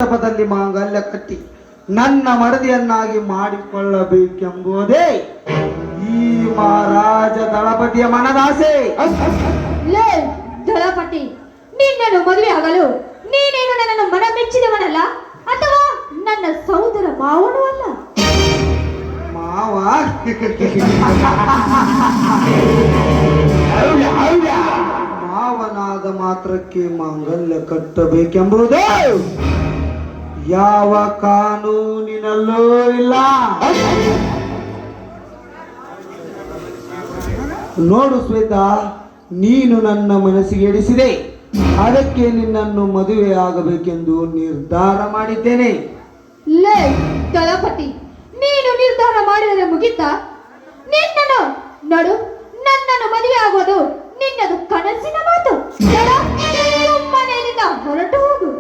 ಮಂಟಪದಲ್ಲಿ ಮಾಂಗಲ್ಯ ಕಟ್ಟಿ ನನ್ನ ಮಡದಿಯನ್ನಾಗಿ ಮಾಡಿಕೊಳ್ಳಬೇಕೆಂಬುದೇ ಈ ಮಹಾರಾಜ ದಳಪತಿಯ ಮನದಾಸೆ. ಲೇ ದಳಪತಿ, ನಿನ್ನನ್ನು ಮದುವೆ ಆಗಲು ನೀನೇನು ನನ್ನನ್ನು ಮನ ಮೆಚ್ಚಿದವನಲ್ಲ, ಅಥವಾ ನನ್ನ ಸಹೋದರ ಮಾವನೂ ಅಲ್ಲ. ಮಾವ ಮಾವನಾದ ಮಾತ್ರಕ್ಕೆ ಮಾಂಗಲ್ಯ ಕಟ್ಟಬೇಕೆಂಬುದೇ ಯಾವ ಕಾನೂನಿನಲ್ಲೂ ಇಲ್ಲ. ನೋಡು ಶ್ವೇತಾ, ನೀನು ನನ್ನ ಮನಸ್ಸಿಗೆ ಎಡಿಸಿದೆ, ಅದಕ್ಕೆ ನಿನ್ನನ್ನು ಮದುವೆ ಆಗಬೇಕೆಂದು ನಿರ್ಧಾರ ಮಾಡಿದ್ದೇನೆ. ಲೇ ದಳಪತಿ, ನೀನು ನಿರ್ಧಾರ ಮಾಡಿದರೆ ಮುಗಿತಾ? ನಿನ್ನನ್ನು ನಡು, ನನ್ನನ್ನು ಮದುವೆ ಆಗೋದು ನಿನ್ನದು ಕನಸಿನ ಮಾತು. ಸುಮ್ಮನೆ ಹೊರಟು ಹೋಗು.